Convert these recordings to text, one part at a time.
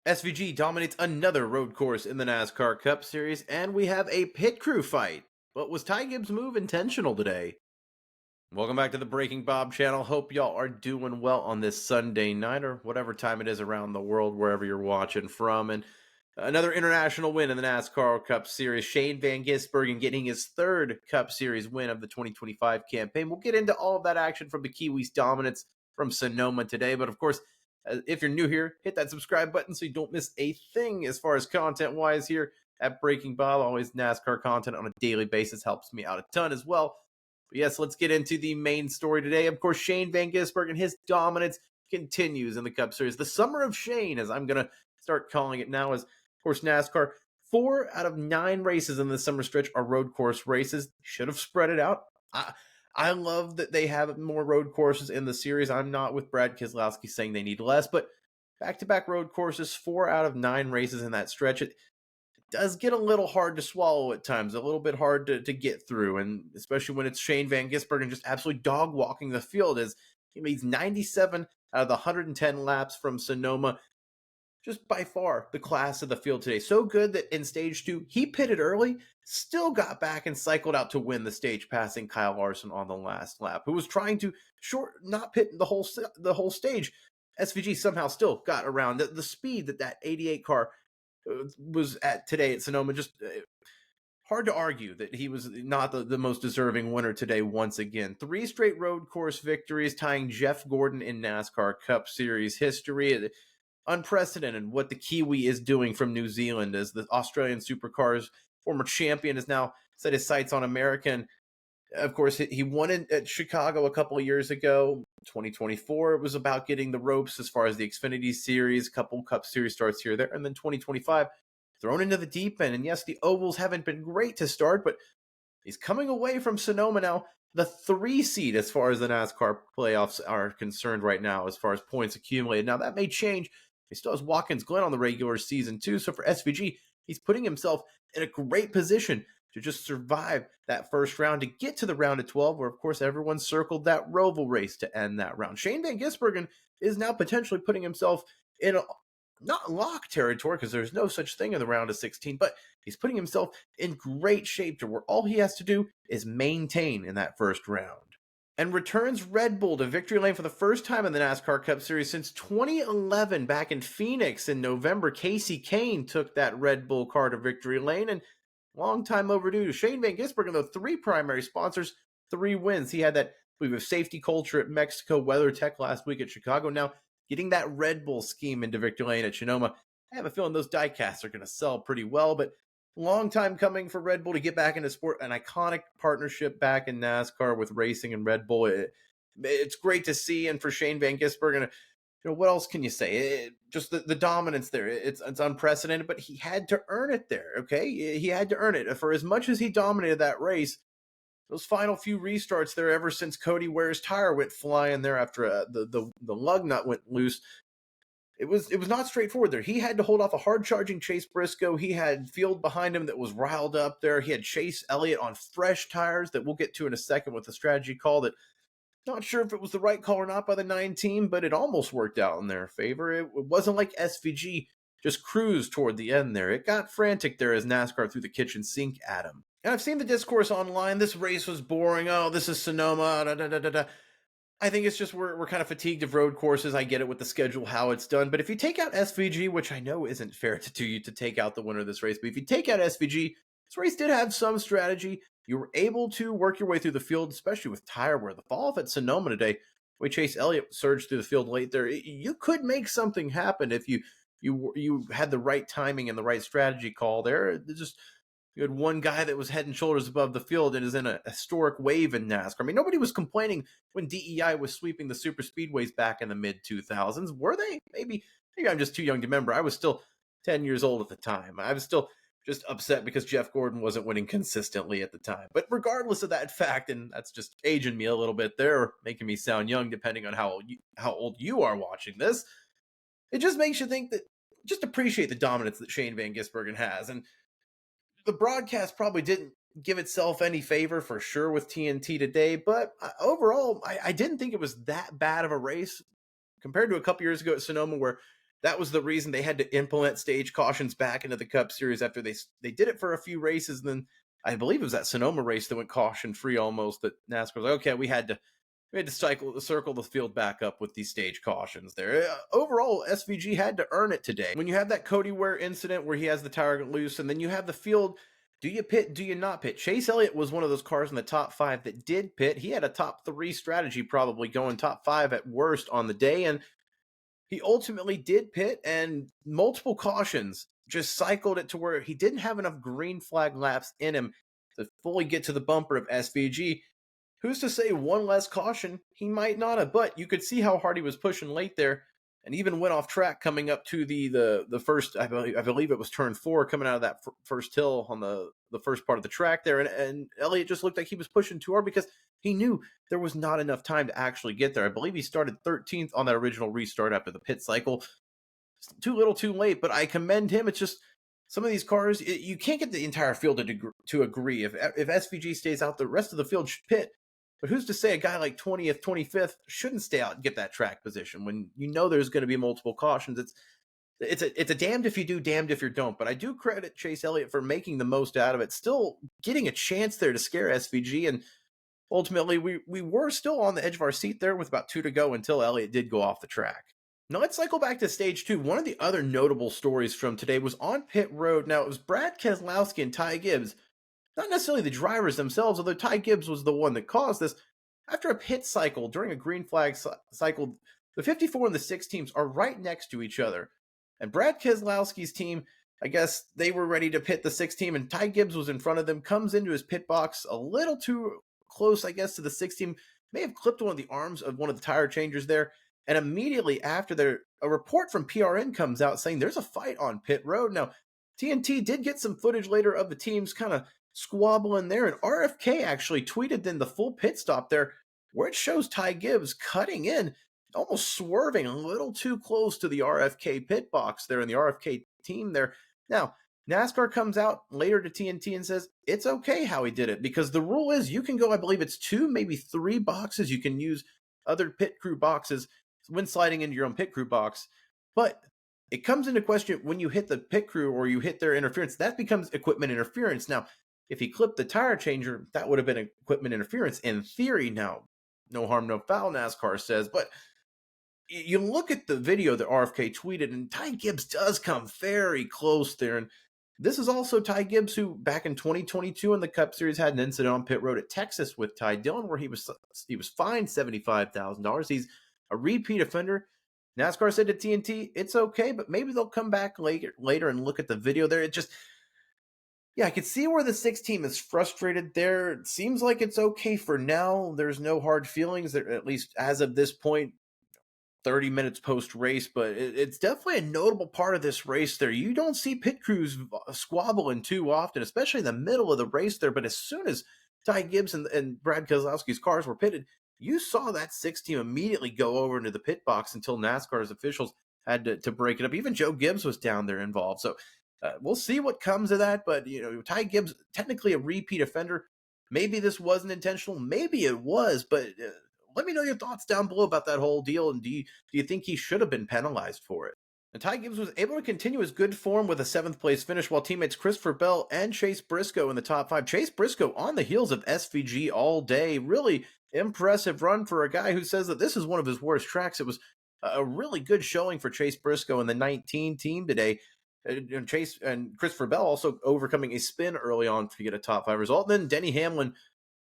SVG dominates another road course in the NASCAR Cup Series, and we have a pit crew fight. But was Ty Gibbs' move intentional today? Welcome back to the Breaking Bob channel. Hope y'all are doing well on this Sunday night or whatever time it is around the world, wherever you're watching from. And another international win in the NASCAR Cup Series. Shane Van Gisbergen getting his third Cup Series win of the 2025 campaign. We'll get into all of that action from the Kiwis' dominance from Sonoma today. But of course, if you're new here, hit that subscribe button so you don't miss a thing as far as content-wise here at Breaking Bob. Always NASCAR content on a daily basis helps me out a ton as well. But yes, let's get into the main story today. Of course, Shane Van Gisbergen, his dominance continues in the Cup Series. The Summer of Shane, as I'm going to start calling it now, is, of course, NASCAR. 4 out of 9 races in the summer stretch are road course races. Should have spread it out. I love that they have more road courses in the series. I'm not with Brad Keselowski saying they need less, but back-to-back road courses, 4 out of 9 races in that stretch. It does get a little hard to swallow at times, a little bit hard to get through, and especially when it's Shane Van Gisbergen just absolutely dog-walking the field as he leads 97 out of the 110 laps from Sonoma. Just by far the class of the field today. So good that in stage 2, he pitted early, still got back and cycled out to win the stage, passing Kyle Larson on the last lap, who was trying to not pit the whole stage. SVG somehow still got around. The speed that 88 car was at today at Sonoma, just hard to argue that he was not the most deserving winner today once again. 3 straight road course victories, tying Jeff Gordon in NASCAR Cup Series history. Unprecedented what the Kiwi is doing from New Zealand, as the Australian Supercars former champion has now set his sights on America. And of course, he won it at Chicago a couple of years ago. 2024, it was about getting the ropes as far as the Xfinity Series, couple Cup Series starts here, there. And then 2025, thrown into the deep end. And yes, the ovals haven't been great to start, but he's coming away from Sonoma now, the 3 seed as far as the NASCAR playoffs are concerned right now, as far as points accumulated. Now, that may change. He still has Watkins Glen on the regular season, too. So for SVG, he's putting himself in a great position to just survive that first round to get to the round of 12, where, of course, everyone circled that Roval race to end that round. Shane Van Gisbergen is now potentially putting himself in not lock territory, because there's no such thing in the round of 16, but he's putting himself in great shape to where all he has to do is maintain in that first round. And returns Red Bull to victory lane for the first time in the NASCAR Cup Series since 2011, back in Phoenix in November. Casey Kane took that Red Bull car to victory lane, and long time overdue. Shane Van Gisbergen, though, 3 primary sponsors, 3 wins. He had that, I believe, of safety culture at Mexico, WeatherTech last week at Chicago. Now, getting that Red Bull scheme into victory lane at Sonoma, I have a feeling those diecasts are going to sell pretty well, but long time coming for Red Bull to get back into sport, an iconic partnership back in NASCAR with racing and Red Bull. It's great to see, and for Shane Van Gisbergen, what else can you say? Just the dominance there. It's unprecedented, but he had to earn it there, okay? He had to earn it. For as much as he dominated that race, those final few restarts there, ever since Cody Ware's tire went flying there after the lug nut went loose, it was not straightforward there. He had to hold off a hard-charging Chase Briscoe. He had field behind him that was riled up there. He had Chase Elliott on fresh tires that we'll get to in a second with the strategy call that, not sure if it was the right call or not by the 9 team, but it almost worked out in their favor. It wasn't like SVG just cruised toward the end there. It got frantic there as NASCAR threw the kitchen sink at him. And I've seen the discourse online. This race was boring. Oh, this is Sonoma. Da, da, da, da, da. I think it's just we're kind of fatigued of road courses. I get it with the schedule, how it's done. But if you take out SVG, which I know isn't fair to do you to take out the winner of this race, but if you take out SVG, this race did have some strategy. You were able to work your way through the field, especially with tire wear. The fall off at Sonoma today, the way Chase Elliott surged through the field late there, you could make something happen if you had the right timing and the right strategy call there. You had one guy that was head and shoulders above the field and is in a historic wave in NASCAR. I mean, nobody was complaining when DEI was sweeping the super speedways back in the mid-2000s. Were they? Maybe I'm just too young to remember. I was still 10 years old at the time. I was still just upset because Jeff Gordon wasn't winning consistently at the time. But regardless of that fact, and that's just aging me a little bit there, making me sound young depending on how old you are watching this, it just makes you think that, just appreciate the dominance that Shane Van Gisbergen has. And the broadcast probably didn't give itself any favor for sure with TNT today, but overall, I didn't think it was that bad of a race compared to a couple years ago at Sonoma, where that was the reason they had to implement stage cautions back into the Cup Series after they did it for a few races. And then I believe it was that Sonoma race that went caution free almost, that NASCAR was like, okay, we had to circle the field back up with these stage cautions there. Overall, SVG had to earn it today. When you have that Cody Ware incident where he has the tire loose, and then you have the field, do you pit, do you not pit? Chase Elliott was one of those cars in the top 5 that did pit. He had a top 3 strategy, probably going top 5 at worst on the day, and he ultimately did pit, and multiple cautions just cycled it to where he didn't have enough green flag laps in him to fully get to the bumper of SVG. Who's to say one less caution he might not have, but you could see how hard he was pushing late there, and even went off track coming up to the first, I believe it was turn 4, coming out of that first hill on the first part of the track there, and Elliott just looked like he was pushing too hard because he knew there was not enough time to actually get there. I believe he started 13th on that original restart after the pit cycle. Too little, too late, but I commend him. It's just some of these cars, you can't get the entire field to agree. If SVG stays out, the rest of the field should pit. But who's to say a guy like 20th, 25th shouldn't stay out and get that track position when you know there's going to be multiple cautions? It's a damned if you do, damned if you don't. But I do credit Chase Elliott for making the most out of it, still getting a chance there to scare SVG. And ultimately, we were still on the edge of our seat there with about 2 to go until Elliott did go off the track. Now let's cycle back to stage 2. One of the other notable stories from today was on pit road. Now it was Brad Keselowski and Ty Gibbs. Not necessarily the drivers themselves, although Ty Gibbs was the one that caused this. After a pit cycle during a green flag cycle, the 54 and the 6 teams are right next to each other. And Brad Keselowski's team, I guess they were ready to pit the 6 team, and Ty Gibbs was in front of them, comes into his pit box a little too close, I guess, to the 6 team, may have clipped one of the arms of one of the tire changers there. And immediately after a report from PRN comes out saying there's a fight on pit road. Now, TNT did get some footage later of the teams kind of squabbling there, and RFK actually tweeted then the full pit stop there where it shows Ty Gibbs cutting in, almost swerving a little too close to the RFK pit box there, and the RFK team there. Now, NASCAR comes out later to TNT and says it's okay how he did it, because the rule is you can go, I believe it's 2, maybe 3 boxes. You can use other pit crew boxes when sliding into your own pit crew box. But it comes into question when you hit the pit crew or you hit their interference, that becomes equipment interference. Now, if he clipped the tire changer, that would have been equipment interference in theory. Now, no harm, no foul, NASCAR says. But you look at the video that RFK tweeted, and Ty Gibbs does come very close there. And this is also Ty Gibbs, who back in 2022 in the Cup Series had an incident on pit road at Texas with Ty Dillon where he was fined $75,000. He's a repeat offender. NASCAR said to TNT, it's okay, but maybe they'll come back later and look at the video there. It just, yeah, I could see where the 6 team is frustrated there. It seems like it's okay for now. There's no hard feelings, at least as of this point, 30 minutes post-race, but it's definitely a notable part of this race there. You don't see pit crews squabbling too often, especially in the middle of the race there, but as soon as Ty Gibbs and Brad Keselowski's cars were pitted, you saw that 6 team immediately go over into the pit box until NASCAR's officials had to break it up. Even Joe Gibbs was down there involved. So we'll see what comes of that. But, Ty Gibbs, technically a repeat offender. Maybe this wasn't intentional. Maybe it was. But let me know your thoughts down below about that whole deal. And do you think he should have been penalized for it? And Ty Gibbs was able to continue his good form with a 7th place finish, while teammates Christopher Bell and Chase Briscoe in the top 5. Chase Briscoe on the heels of SVG all day. Really impressive run for a guy who says that this is one of his worst tracks. It was a really good showing for Chase Briscoe and the 19 team today. And Chase and Christopher Bell also overcoming a spin early on to get a top 5 result. And then Denny Hamlin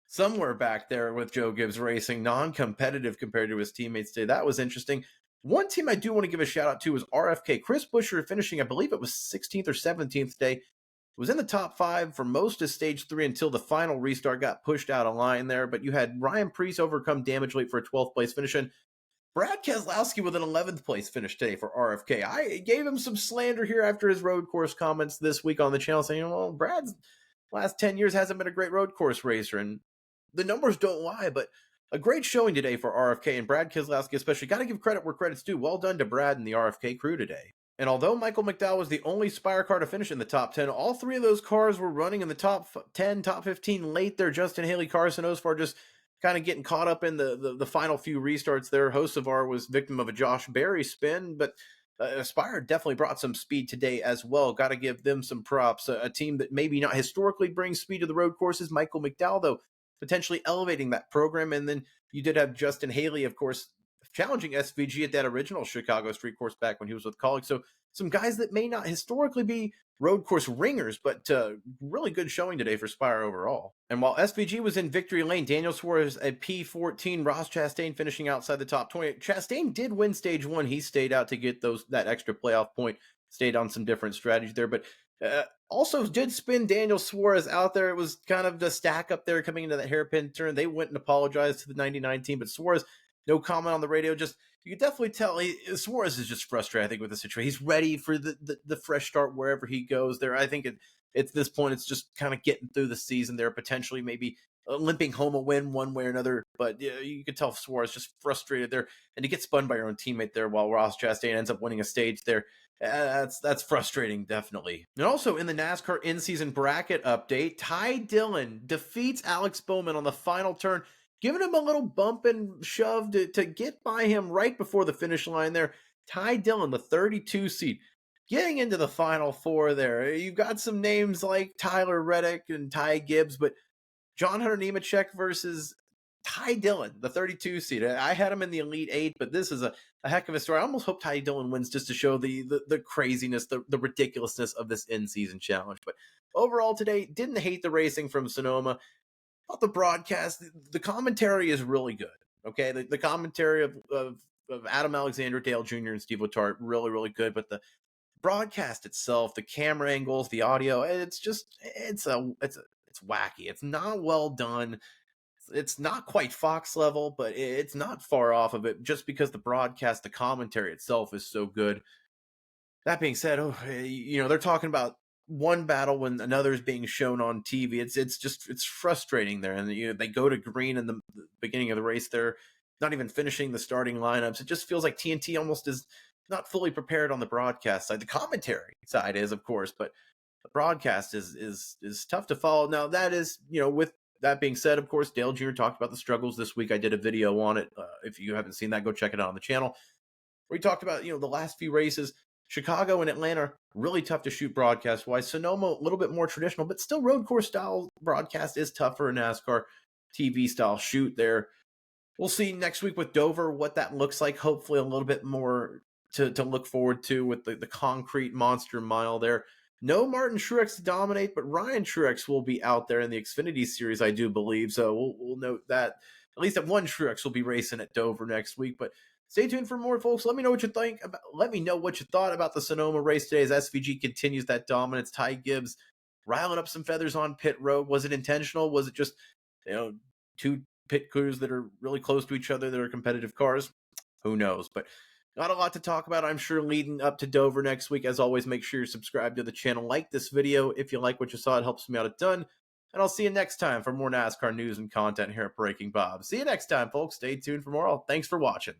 somewhere back there with Joe Gibbs Racing, non-competitive compared to his teammates today. That was interesting. One team I do want to give a shout out to is RFK. Chris Buescher finishing, I believe it was 16th or 17th today, was in the top 5 for most of stage 3 until the final restart got pushed out of line there. But you had Ryan Preece overcome damage late for a 12th place finish, and Brad Keselowski with an 11th place finish today for RFK. I gave him some slander here after his road course comments this week on the channel saying, well, Brad's last 10 years hasn't been a great road course racer, and the numbers don't lie, but a great showing today for RFK and Brad Keselowski especially. Got to give credit where credit's due. Well done to Brad and the RFK crew today. And although Michael McDowell was the only Spire car to finish in the top 10, all 3 of those cars were running in the top 10, top 15 late there. Justin Haley, Carson Osvar just kind of getting caught up in the final few restarts there. Hocevar was victim of a Josh Berry spin, but Aspire definitely brought some speed today as well. Got to give them some props. A team that maybe not historically brings speed to the road courses. Michael McDowell, though, potentially elevating that program. And then you did have Justin Haley, of course, challenging SVG at that original Chicago street course back when he was with colleagues. So some guys that may not historically be road course ringers, but really good showing today for Spire overall. And while SVG was in victory lane, Daniel Suarez at P14, Ross Chastain finishing outside the top 20. Chastain did win stage 1. He stayed out to get that extra playoff point, stayed on some different strategies there, but also did spin Daniel Suarez out there. It was kind of the stack up there coming into that hairpin turn. They went and apologized to the 99 team, but Suarez, no comment on the radio. Just, you can definitely tell Suarez is just frustrated, I think, with the situation. He's ready for the fresh start wherever he goes there. I think at this point, it's just kind of getting through the season there, potentially maybe limping home a win one way or another. But you could tell Suarez just frustrated there. And to get spun by your own teammate there while Ross Chastain ends up winning a stage there, that's frustrating, definitely. And also in the NASCAR in-season bracket update, Ty Dillon defeats Alex Bowman on the final turn, giving him a little bump and shove to get by him right before the finish line there. Ty Dillon, the 32 seed, getting into the final four there. You've got some names like Tyler Reddick and Ty Gibbs, but John Hunter Nemechek versus Ty Dillon, the 32 seed. I had him in the Elite 8, but this is a heck of a story. I almost hope Ty Dillon wins just to show the craziness, the ridiculousness of this in-season challenge. But overall today, didn't hate the racing from Sonoma. Thought the broadcast, the commentary is really good. Okay, the commentary of Adam Alexander, Dale Jr., and Steve Letarte, really, really good. But the broadcast itself, the camera angles, the audio, it's wacky. It's not well done. It's not quite Fox level, but it's not far off of it just because the broadcast, the commentary itself is so good. That being said, they're talking about one battle when another is being shown on TV. It's frustrating there. And they go to green in the beginning of the race. They're not even finishing the starting lineups. It just feels like TNT almost is not fully prepared on the broadcast side. The commentary side is, of course, but the broadcast is tough to follow. Now, that is, with that being said, of course, Dale Jr. talked about the struggles this week. I did a video on it. If you haven't seen that, go check it out on the channel. Where we talked about, the last few races. Chicago and Atlanta, really tough to shoot broadcast-wise. Sonoma, a little bit more traditional, but still road course style broadcast is tough for a NASCAR TV style shoot there. We'll see next week with Dover what that looks like. Hopefully a little bit more to look forward to with the concrete monster mile there. No Martin Truex to dominate, but Ryan Truex will be out there in the Xfinity Series, I do believe. So we'll note that at least that one Truex will be racing at Dover next week. But stay tuned for more, folks. Let me know what you think. Let me know what you thought about the Sonoma race today as SVG continues that dominance. Ty Gibbs riling up some feathers on pit road. Was it intentional? Was it just two pit crews that are really close to each other that are competitive cars? Who knows? But not a lot to talk about, I'm sure, leading up to Dover next week. As always, make sure you're subscribed to the channel. Like this video if you like what you saw. It helps me out a ton. And I'll see you next time for more NASCAR news and content here at Breaking Bob. See you next time, folks. Stay tuned for more. Thanks for watching.